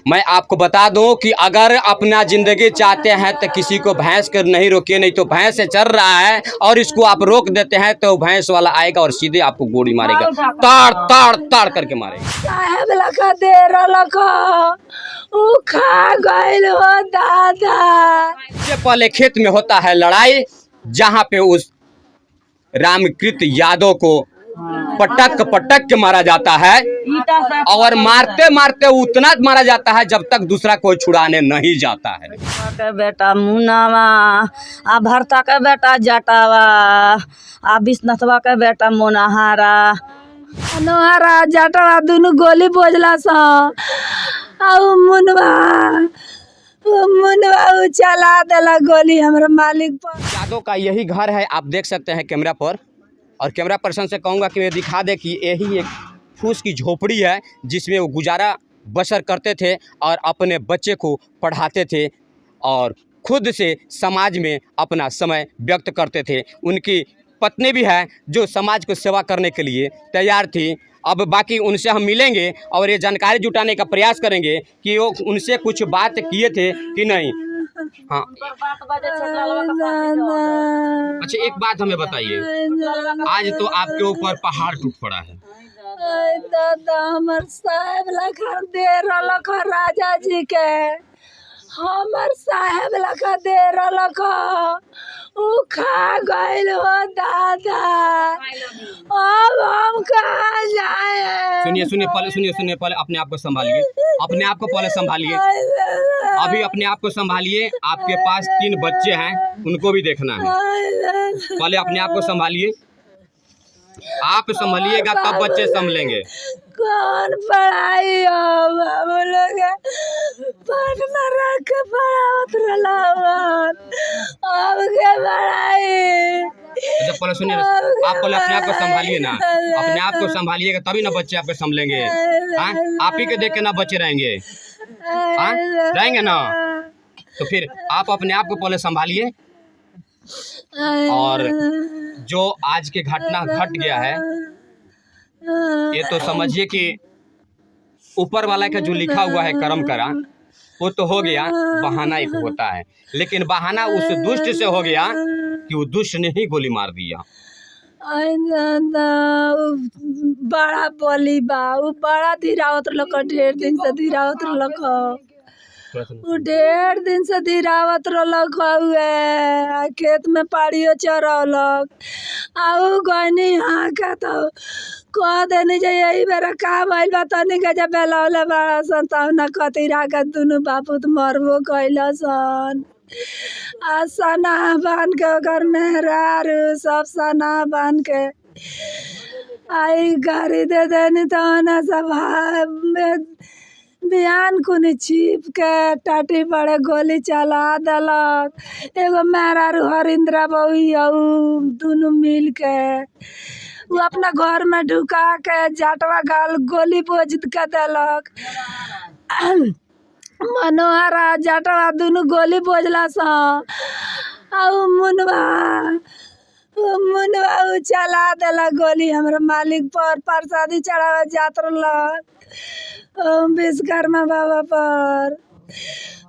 मैं आपको बता दूं कि अगर अपना ज़िंदगी चाहते हैं तो किसी को भैंस कर नहीं रोकिए, नहीं तो भैंस से चल रहा है और इसको आप रोक देते हैं तो भैंस वाला आएगा और सीधे आपको गोली मारेगा, ताड़ ताड़ ताड़ करके मारेगा। साहेब लखा देर लखा उ खा गइल हो दादा। इससे पहले खेत में होता है लड़ाई, जहाँ पे उस रामकृत यादव को पटक पटक के मारा जाता है और मारते मारते उतना मारा जाता है जब तक दूसरा कोई छुड़ाने नहीं जाता है। के बेटा मुनावा आ भरता के बेटा जटावा आ विष्णुवा के बेटा मोनहारा मनोहरा जटावा दुनु गोली बोझला सा आ मुनवा चला देला गोली हमरा मालिक पर। यादव का यही घर है, आप देख सकते हैं कैमरा पर, और कैमरा पर्सन से कहूँगा कि वे दिखा दे कि यही एक फूस की झोपड़ी है जिसमें वो गुजारा बसर करते थे और अपने बच्चे को पढ़ाते थे और खुद से समाज में अपना समय व्यक्त करते थे। उनकी पत्नी भी है जो समाज को सेवा करने के लिए तैयार थी। अब बाकी उनसे हम मिलेंगे और ये जानकारी जुटाने का प्रयास करेंगे कि वो उनसे कुछ बात किए थे कि नहीं। हाँ, अच्छा एक बात हमें बताइए, आज तो आपके ऊपर पहाड़ टूट पड़ा है। दादा हमर साहेब लखा दे रखा राजा जी के, हमर साहेब लखा दे रखा उ खा गइल हो दादा। अब हम कहाँ जाए? सुनिए पहले अपने आप को संभालिए, अपने आप को पहले संभालिए, अभी अपने आप को संभालिए। आपके पास 3 बच्चे हैं, उनको भी देखना है। पहले अपने आप को संभालिए, आप संभलिएगा तब बच्चे संभलेंगे। कौन पढ़ाई हम लोग पढ़ना रख पढ़ावत रहलावन अब के पढ़ाई। जब पहले सुनिए, आप पहले अपने आप को संभालिए ना, अपने आप को संभालिएगा तभी ना बच्चे आपके संभलेंगे। हाँ, आप ही के देख के ना बच्चे रहेंगे, हाँ रहेंगे ना। तो फिर आप अपने आप को पहले संभालिए। और जो आज के घटना घट गया है, ये तो समझिए कि ऊपर वाला का जो लिखा हुआ है कर्म करा वो तो हो गया, बहाना एक होता है, लेकिन बहाना उस दुष्ट से हो गया कि वो दुष्ट ने ही गोली मार दिया। बड़ा बोली बा उ बड़ा धीरावत लख, ढेर दिन से धीरावत लख, उ ढेर दिन से धीरावत रख हुए खेत में पाड़ियो चरौलक आउ गनी हाँ का तो कह देनी जे यही बेरा का भइल बा तनी के जब बेलौले बड़ा सन तब न कतिरा के दुनु बापूत मरबो कैलसन। आ सना बान के घर मेहरारू सब सना बान के आई गाड़ी दे देनी तो न सब बिहान कुनी छिप के टाटी पड़े गोली चला दलक। एगो मेहरारू हरिंद्रा बउआ दुनु मिल के वो अपना घर में ढुका के जाटवा गाल गोली बोझ के देलक। मनोहरा जाटवा दुनु गोली बोझला सा आउ मुनवा चला देला गोली हमरा मालिक पर। प्रसादी चढ़ावा जात रहलक विश्वकर्मा बाबा पर,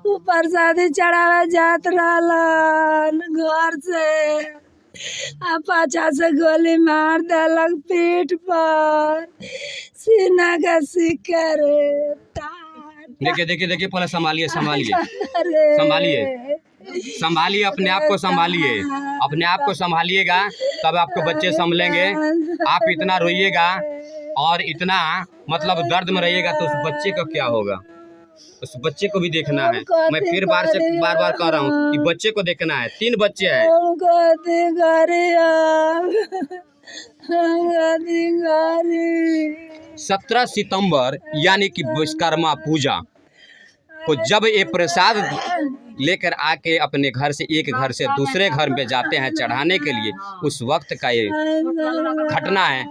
वो प्रसादी चढ़ावा जात रहलन घर से आ पाछा से गोली मार देलक पीठ पर, सीना का सिक्कर। देखिए पहले संभालिए अपने आप को संभालिए, अपने आप को संभालिएगा तब आपको बच्चे संभलेंगे। आप इतना रोइएगा और इतना मतलब दर्द में रहिएगा तो उस बच्चे का क्या होगा, उस बच्चे को भी देखना है। मैं फिर बार कह रहा हूँ कि बच्चे को देखना है, 3 बच्चे हैं। 17 सितंबर यानी कि विश्वकर्मा पूजा को जब ये प्रसाद लेकर आके अपने घर से एक घर से दूसरे घर में जाते हैं चढ़ाने के लिए, उस वक्त का ये घटना है।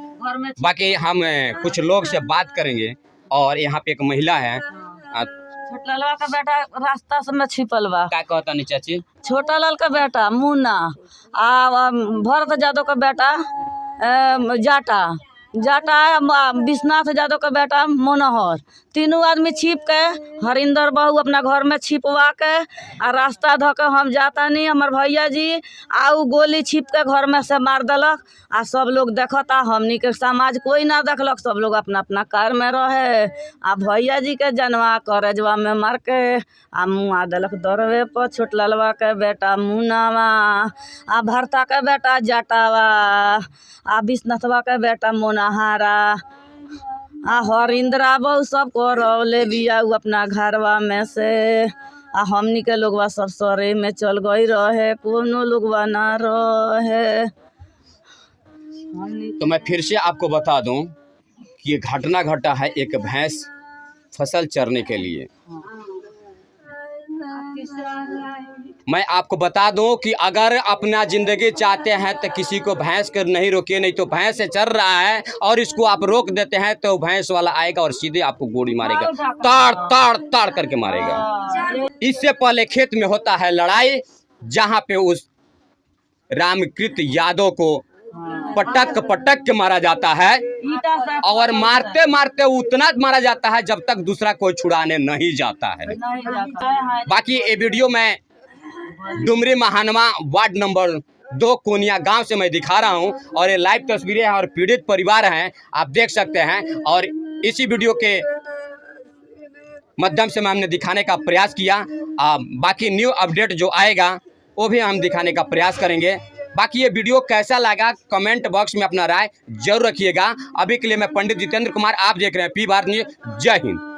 बाकी हम कुछ लोग से बात करेंगे और यहाँ पे एक महिला है। छोटा लाल का बेटा रास्ता में छिपल बा, क्या कहता नहीं चाची? छोटा लाल का बेटा मुन्ना आ भरत यादव का बेटा जाटा जाटा विश्वनाथ यादव का बेटा मनोहर, तीनों आदमी छिप के हरिंदर बहू अपना घर में छिपवा के आ रास्ता ध के हम जाता नहीं हमार भैया जी आउ गोली छिप के घर में से मार देलक। आ सब लोग देखता, हमनी के समाज कोई ना देखलक, सब लोग अपना अपना कार में रहे। आ भैया जी के जनवा करजवा में मार के आ मुआ देलक दरवे पर। छोट ललवा के बेटा मुनावा, आ भरता के बेटा जटावा, आ विश्वनाथवा के बेटा मोनहारा, आ हरिंद्रा बहु सब करौले बिया उ अपना घरवा में से। आ हमनी के लोगवा सरसरे में चल गई रहे, कोनो लोगवा ना रहे। तो मैं फिर से आपको बता दूं कि ये घटना घटा है एक भैंस फसल चरने के लिए। मैं आपको बता दूं कि अगर अपना ज़िंदगी चाहते हैं तो किसी को भैंस कर नहीं रोकिए, नहीं तो भैंस से चल रहा है और इसको आप रोक देते हैं तो भैंस वाला आएगा और सीधे आपको गोली मारेगा, ताड़ ताड़ ताड़ करके मारेगा। इससे पहले खेत में होता है लड़ाई, जहां पे उस रामकृत यादव को पटक पटक के मारा जाता है और मारते मारते उतना मारा जाता है जब तक दूसरा कोई छुड़ाने नहीं जाता है। बाकी ये वीडियो मैं डुमरी महानवा वार्ड नंबर 2 कोनिया गांव से मैं दिखा रहा हूं और ये लाइव तस्वीरें हैं और पीड़ित परिवार हैं, आप देख सकते हैं। और इसी वीडियो के माध्यम से हमने दिखाने का प्रयास किया। बाकी न्यू अपडेट जो आएगा वो भी हम दिखाने का प्रयास करेंगे। बाकी ये वीडियो कैसा लगा कमेंट बॉक्स में अपना राय जरूर रखिएगा। अभी के लिए मैं पंडित जितेंद्र कुमार, आप देख रहे हैं पी भारत न्यूज़। जय हिंद।